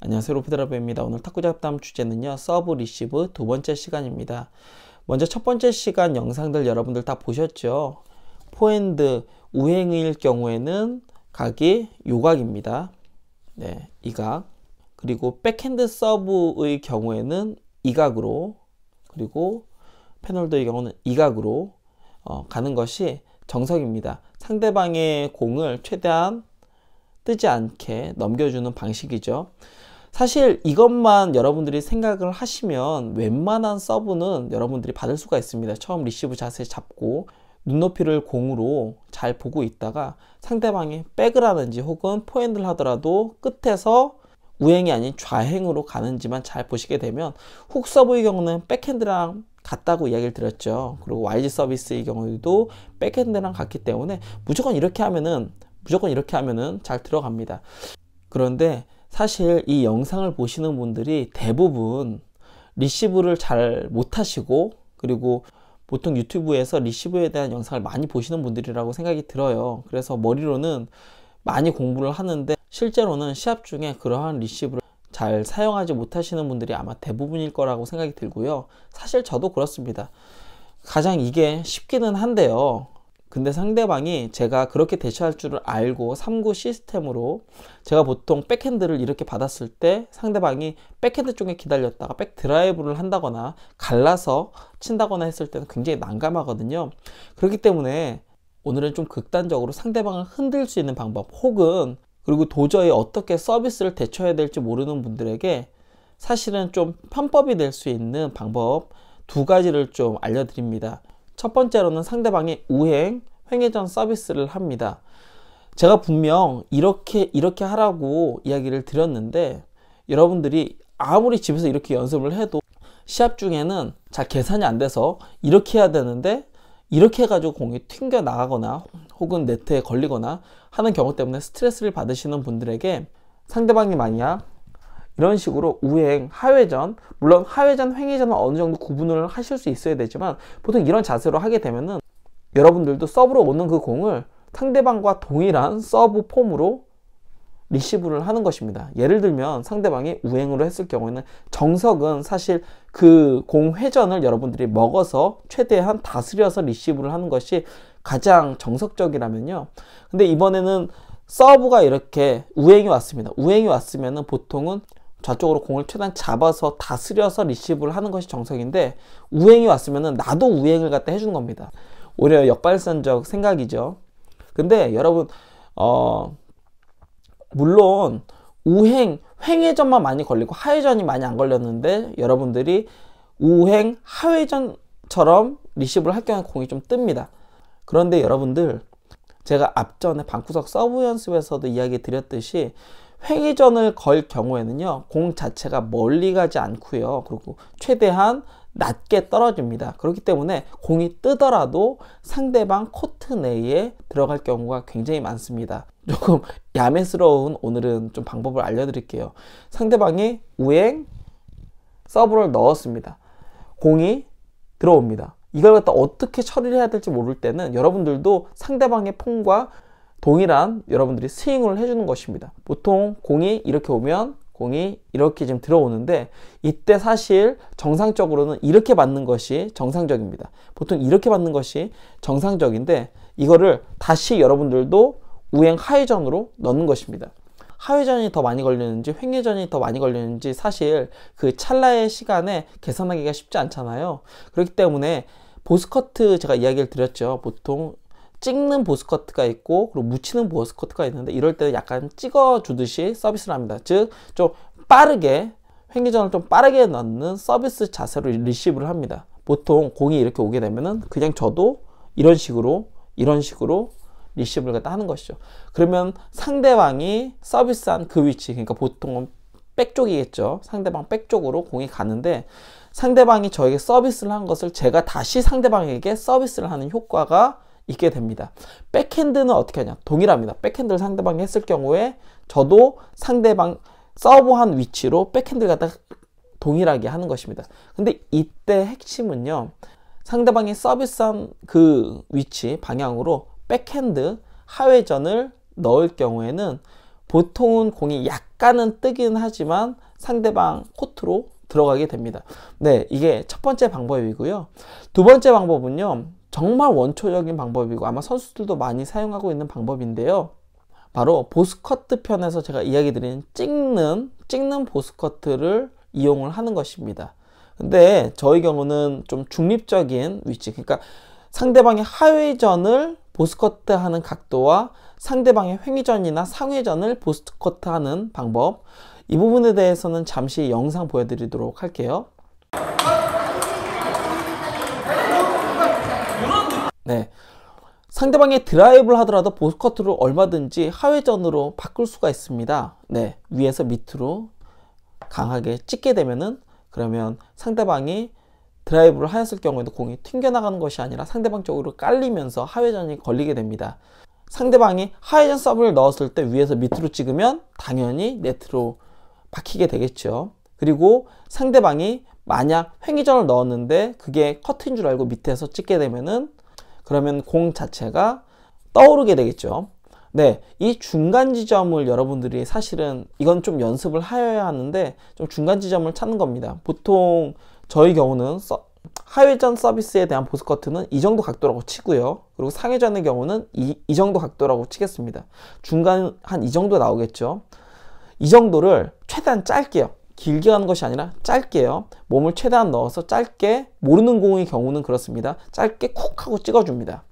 안녕하세요, 로프드라이버입니다. 오늘 탁구 잡담 주제는요, 서브 리시브 두 번째 시간입니다. 먼저 첫 번째 시간 영상들 여러분들 다 보셨죠? 포핸드 우행일 경우에는 각이 요각입니다. 네, 이각. 그리고 백핸드 서브의 경우에는 이각으로, 그리고 패널도의 경우는 이각으로 가는 것이 정석입니다. 상대방의 공을 최대한 뜨지 않게 넘겨주는 방식이죠. 사실 이것만 여러분들이 생각을 하시면 웬만한 서브는 여러분들이 받을 수가 있습니다. 처음 리시브 자세 잡고 눈높이를 공으로 잘 보고 있다가 상대방이 백을 하는지 혹은 포핸드를 하더라도 끝에서 우행이 아닌 좌행으로 가는지만 잘 보시게 되면 훅 서브의 경우는 백핸드랑 같다고 이야기를 드렸죠. 그리고 YG 서비스의 경우에도 백핸드랑 같기 때문에 무조건 이렇게 하면은 잘 들어갑니다. 그런데 사실 이 영상을 보시는 분들이 대부분 리시브를 잘 못하시고, 그리고 보통 유튜브에서 리시브에 대한 영상을 많이 보시는 분들이라고 생각이 들어요. 그래서 머리로는 많이 공부를 하는데 실제로는 시합 중에 그러한 리시브를 잘 사용하지 못하시는 분들이 아마 대부분일 거라고 생각이 들고요. 사실 저도 그렇습니다. 가장 이게 쉽기는 한데요. 근데 상대방이 제가 그렇게 대처할 줄을 알고 3구 시스템으로 제가 보통 백핸드를 이렇게 받았을 때 상대방이 백핸드 쪽에 기다렸다가 백 드라이브를 한다거나 갈라서 친다거나 했을 때는 굉장히 난감하거든요. 그렇기 때문에 오늘은 좀 극단적으로 상대방을 흔들 수 있는 방법, 혹은 그리고 도저히 어떻게 서비스를 대처해야 될지 모르는 분들에게 사실은 좀 편법이 될 수 있는 방법 두 가지를 좀 알려드립니다. 첫 번째로는 상대방이 우행, 횡회전 서비스를 합니다. 제가 분명 이렇게 하라고 이야기를 드렸는데 여러분들이 아무리 집에서 이렇게 연습을 해도 시합 중에는 잘 계산이 안 돼서 이렇게 해야 되는데 이렇게 해가지고 공이 튕겨 나가거나 혹은 네트에 걸리거나 하는 경우 때문에 스트레스를 받으시는 분들에게 상대방이 만약 이런 식으로 우행, 하회전, 물론 하회전, 횡회전은 어느 정도 구분을 하실 수 있어야 되지만 보통 이런 자세로 하게 되면은 여러분들도 서브로 오는 그 공을 상대방과 동일한 서브 폼으로 리시브를 하는 것입니다. 예를 들면 상대방이 우행으로 했을 경우에는 정석은 사실 그 공 회전을 여러분들이 먹어서 최대한 다스려서 리시브를 하는 것이 가장 정석적이라면요. 근데 이번에는 서브가 이렇게 우행이 왔습니다. 우행이 왔으면은 보통은 좌쪽으로 공을 최대한 잡아서 다스려서 리시브를 하는 것이 정석인데 우행이 왔으면은 나도 우행을 갖다 해주는 겁니다. 오히려 역발상적 생각이죠. 근데 여러분 물론 우행, 횡회전만 많이 걸리고 하회전이 많이 안 걸렸는데 여러분들이 우행, 하회전처럼 리시브를 할 경우에 공이 좀 뜹니다. 그런데 여러분들 제가 앞전에 방구석 서브 연습에서도 이야기 드렸듯이 횡회전을 걸 경우에는요, 공 자체가 멀리 가지 않고요, 그리고 최대한 낮게 떨어집니다. 그렇기 때문에 공이 뜨더라도 상대방 코트 내에 들어갈 경우가 굉장히 많습니다. 조금 야매스러운 오늘은 좀 방법을 알려드릴게요. 상대방이 우행 서브를 넣었습니다. 공이 들어옵니다. 이걸 갖다 어떻게 처리를 해야 될지 모를 때는 여러분들도 상대방의 폼과 동일한 여러분들이 스윙을 해주는 것입니다. 보통 공이 이렇게 오면 공이 이렇게 지금 들어오는데 이때 사실 정상적으로는 이렇게 맞는 것이 정상적입니다. 보통 이렇게 맞는 것이 정상적인데 이거를 다시 여러분들도 우행 하회전으로 넣는 것입니다. 하회전이 더 많이 걸리는지 횡회전이 더 많이 걸리는지 사실 그 찰나의 시간에 계산하기가 쉽지 않잖아요. 그렇기 때문에 보스커트 제가 이야기를 드렸죠. 보통 찍는 보스커트가 있고 그리고 묻히는 보스커트가 있는데 이럴 때 약간 찍어주듯이 서비스를 합니다. 즉 좀 빠르게 횡회전을 좀 빠르게 넣는 서비스 자세로 리시브를 합니다. 보통 공이 이렇게 오게 되면은 그냥 저도 이런 식으로 리시브를 갖다 하는 것이죠. 그러면 상대방이 서비스한 그 위치, 그러니까 보통은 백 쪽이겠죠. 상대방 백 쪽으로 공이 가는데 상대방이 저에게 서비스를 한 것을 제가 다시 상대방에게 서비스를 하는 효과가 있게 됩니다. 백핸드는 어떻게 하냐? 동일합니다. 백핸드를 상대방이 했을 경우에 저도 상대방 서브한 위치로 백핸드를 갖다 동일하게 하는 것입니다. 근데 이때 핵심은요, 상대방이 서비스한 그 위치 방향으로 백핸드 하회전을 넣을 경우에는 보통은 공이 약간은 뜨긴 하지만 상대방 코트로 들어가게 됩니다. 네, 이게 첫 번째 방법이고요. 두 번째 방법은요, 정말 원초적인 방법이고 아마 선수들도 많이 사용하고 있는 방법인데요. 바로 보스커트 편에서 제가 이야기 드린 찍는 보스커트를 이용을 하는 것입니다. 근데 저희 경우는 좀 중립적인 위치, 그러니까 상대방의 하회전을 보스커트 하는 각도와 상대방의 횡회전이나 상회전을 보스커트 하는 방법, 이 부분에 대해서는 잠시 영상 보여드리도록 할게요. 네, 상대방이 드라이브를 하더라도 보스커트로 얼마든지 하회전으로 바꿀 수가 있습니다. 네, 위에서 밑으로 강하게 찍게 되면은, 그러면 상대방이 드라이브를 하였을 경우에도 공이 튕겨나가는 것이 아니라 상대방 쪽으로 깔리면서 하회전이 걸리게 됩니다. 상대방이 하회전 서브를 넣었을 때 위에서 밑으로 찍으면 당연히 네트로 박히게 되겠죠. 그리고 상대방이 만약 횡회전을 넣었는데 그게 커트인 줄 알고 밑에서 찍게 되면은, 그러면 공 자체가 떠오르게 되겠죠. 네, 이 중간 지점을 여러분들이 사실은 이건 좀 연습을 하여야 하는데 좀 중간 지점을 찾는 겁니다. 보통 저희 경우는 하회전 서비스에 대한 보스커트는 이 정도 각도라고 치고요. 그리고 상회전의 경우는 이 정도 각도라고 치겠습니다. 중간 한 이 정도 나오겠죠. 이 정도를 최대한 짧게요. 길게 가는 것이 아니라 짧게요. 몸을 최대한 넣어서 짧게, 모르는 공의 경우는 그렇습니다. 짧게 쿡 하고 찍어줍니다.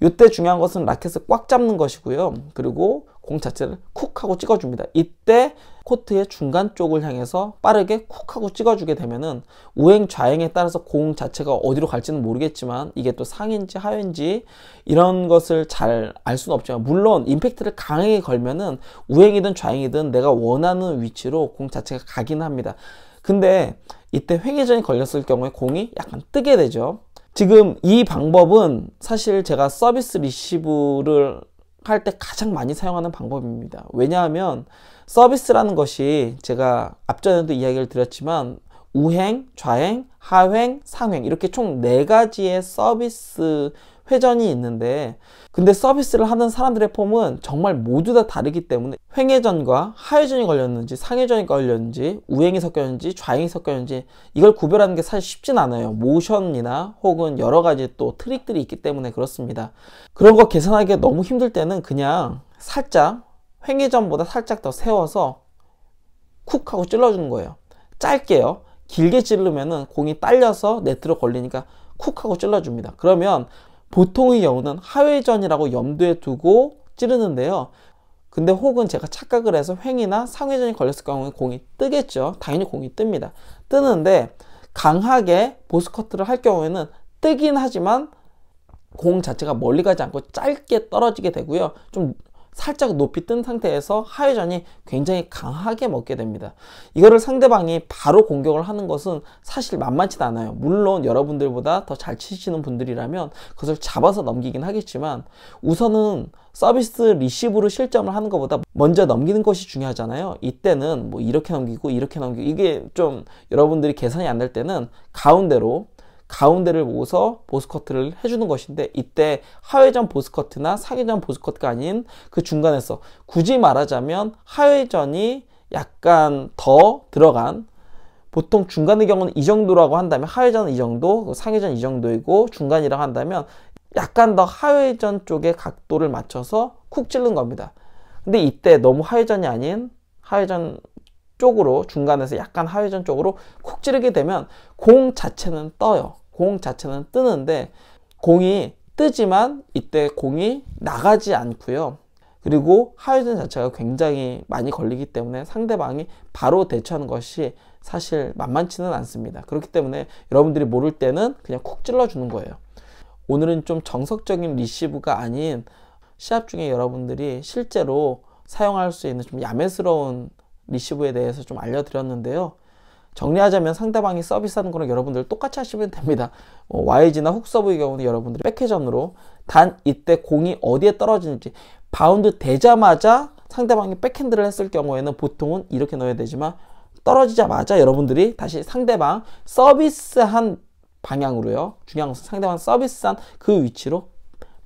이때 중요한 것은 라켓을 꽉 잡는 것이고요. 그리고 공 자체를 쿡 하고 찍어줍니다. 이때 코트의 중간 쪽을 향해서 빠르게 쿡 하고 찍어주게 되면은 우행 좌행에 따라서 공 자체가 어디로 갈지는 모르겠지만 이게 또 상인지 하회인지 이런 것을 잘 알 수는 없지만, 물론 임팩트를 강하게 걸면은 우행이든 좌행이든 내가 원하는 위치로 공 자체가 가긴 합니다. 근데 이때 횡회전이 걸렸을 경우에 공이 약간 뜨게 되죠. 지금 이 방법은 사실 제가 서비스 리시브를 할 때 가장 많이 사용하는 방법입니다. 왜냐하면 서비스라는 것이 제가 앞전에도 이야기를 드렸지만 우행, 좌행, 하행, 상행 이렇게 총 4가지의 서비스 회전이 있는데, 근데 서비스를 하는 사람들의 폼은 정말 모두 다 다르기 때문에 횡회전과 하회전이 걸렸는지 상회전이 걸렸는지 우행이 섞였는지 좌행이 섞였는지 이걸 구별하는 게 사실 쉽진 않아요. 모션이나 혹은 여러 가지 또 트릭들이 있기 때문에 그렇습니다. 그런 거 계산하기가 너무 힘들 때는 그냥 살짝 횡회전보다 살짝 더 세워서 쿡 하고 찔러주는 거예요. 짧게요. 길게 찌르면은 공이 딸려서 네트로 걸리니까 쿡 하고 찔러줍니다. 그러면 보통의 경우는 하회전이라고 염두에 두고 찌르는데요. 근데 혹은 제가 착각을 해서 횡이나 상회전이 걸렸을 경우에 공이 뜨겠죠. 당연히 공이 뜹니다. 뜨는데 강하게 보스커트를 할 경우에는 뜨긴 하지만 공 자체가 멀리 가지 않고 짧게 떨어지게 되고요. 좀 살짝 높이 뜬 상태에서 하회전이 굉장히 강하게 먹게 됩니다. 이거를 상대방이 바로 공격을 하는 것은 사실 만만치 않아요. 물론 여러분들보다 더 잘 치시는 분들이라면 그것을 잡아서 넘기긴 하겠지만, 우선은 서비스 리시브로 실점을 하는 것보다 먼저 넘기는 것이 중요하잖아요. 이때는 뭐 이렇게 넘기고 이렇게 넘기고, 이게 좀 여러분들이 계산이 안 될 때는 가운데를 보고서 보스커트를 해주는 것인데, 이때 하회전 보스커트나 상회전 보스커트가 아닌 그 중간에서 굳이 말하자면 하회전이 약간 더 들어간, 보통 중간의 경우는 이 정도라고 한다면 하회전은 이 정도, 상회전 이 정도이고 중간이라고 한다면 약간 더 하회전 쪽의 각도를 맞춰서 쿡 찌르는 겁니다. 근데 이때 너무 하회전이 아닌 하회전 쪽으로, 중간에서 약간 하회전 쪽으로 쿡 찌르게 되면 공 자체는 떠요. 공 자체는 뜨는데 공이 뜨지만 이때 공이 나가지 않고요. 그리고 하회전 자체가 굉장히 많이 걸리기 때문에 상대방이 바로 대처하는 것이 사실 만만치는 않습니다. 그렇기 때문에 여러분들이 모를 때는 그냥 쿡 찔러주는 거예요. 오늘은 좀 정석적인 리시브가 아닌 시합 중에 여러분들이 실제로 사용할 수 있는 좀 야매스러운 리시브에 대해서 좀 알려드렸는데요. 정리하자면 상대방이 서비스하는 거랑 여러분들 똑같이 하시면 됩니다. YG나 훅서브의 경우는 여러분들이 백회전으로, 단 이때 공이 어디에 떨어지는지, 바운드 되자마자 상대방이 백핸드를 했을 경우에는 보통은 이렇게 넣어야 되지만, 떨어지자마자 여러분들이 다시 상대방 서비스한 방향으로요, 중요한 것은 상대방 서비스한 그 위치로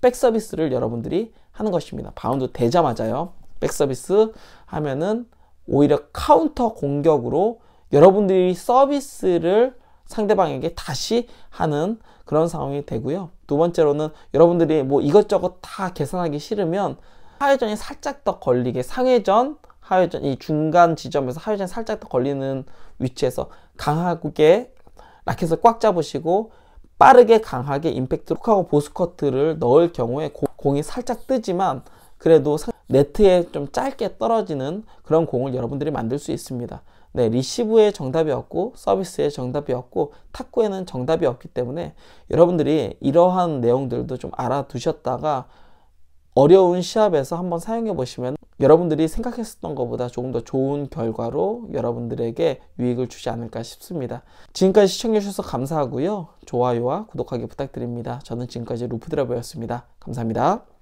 백 서비스를 여러분들이 하는 것입니다. 바운드 되자마자요. 백서비스 하면은 오히려 카운터 공격으로 여러분들이 서비스를 상대방에게 다시 하는 그런 상황이 되고요. 두 번째로는 여러분들이 뭐 이것저것 다 계산하기 싫으면 하회전이 살짝 더 걸리게 상회전, 하회전 이 중간 지점에서 하회전이 살짝 더 걸리는 위치에서 강하게 라켓을 꽉 잡으시고 빠르게 강하게 임팩트 훅하고 보스커트를 넣을 경우에 공이 살짝 뜨지만 그래도 네트에 좀 짧게 떨어지는 그런 공을 여러분들이 만들 수 있습니다. 네, 리시브의 정답이 없고 서비스의 정답이 없고 탁구에는 정답이 없기 때문에 여러분들이 이러한 내용들도 좀 알아두셨다가 어려운 시합에서 한번 사용해 보시면 여러분들이 생각했었던 것보다 조금 더 좋은 결과로 여러분들에게 유익을 주지 않을까 싶습니다. 지금까지 시청해 주셔서 감사하고요. 좋아요와 구독하기 부탁드립니다. 저는 지금까지 루프드라이버였습니다. 감사합니다.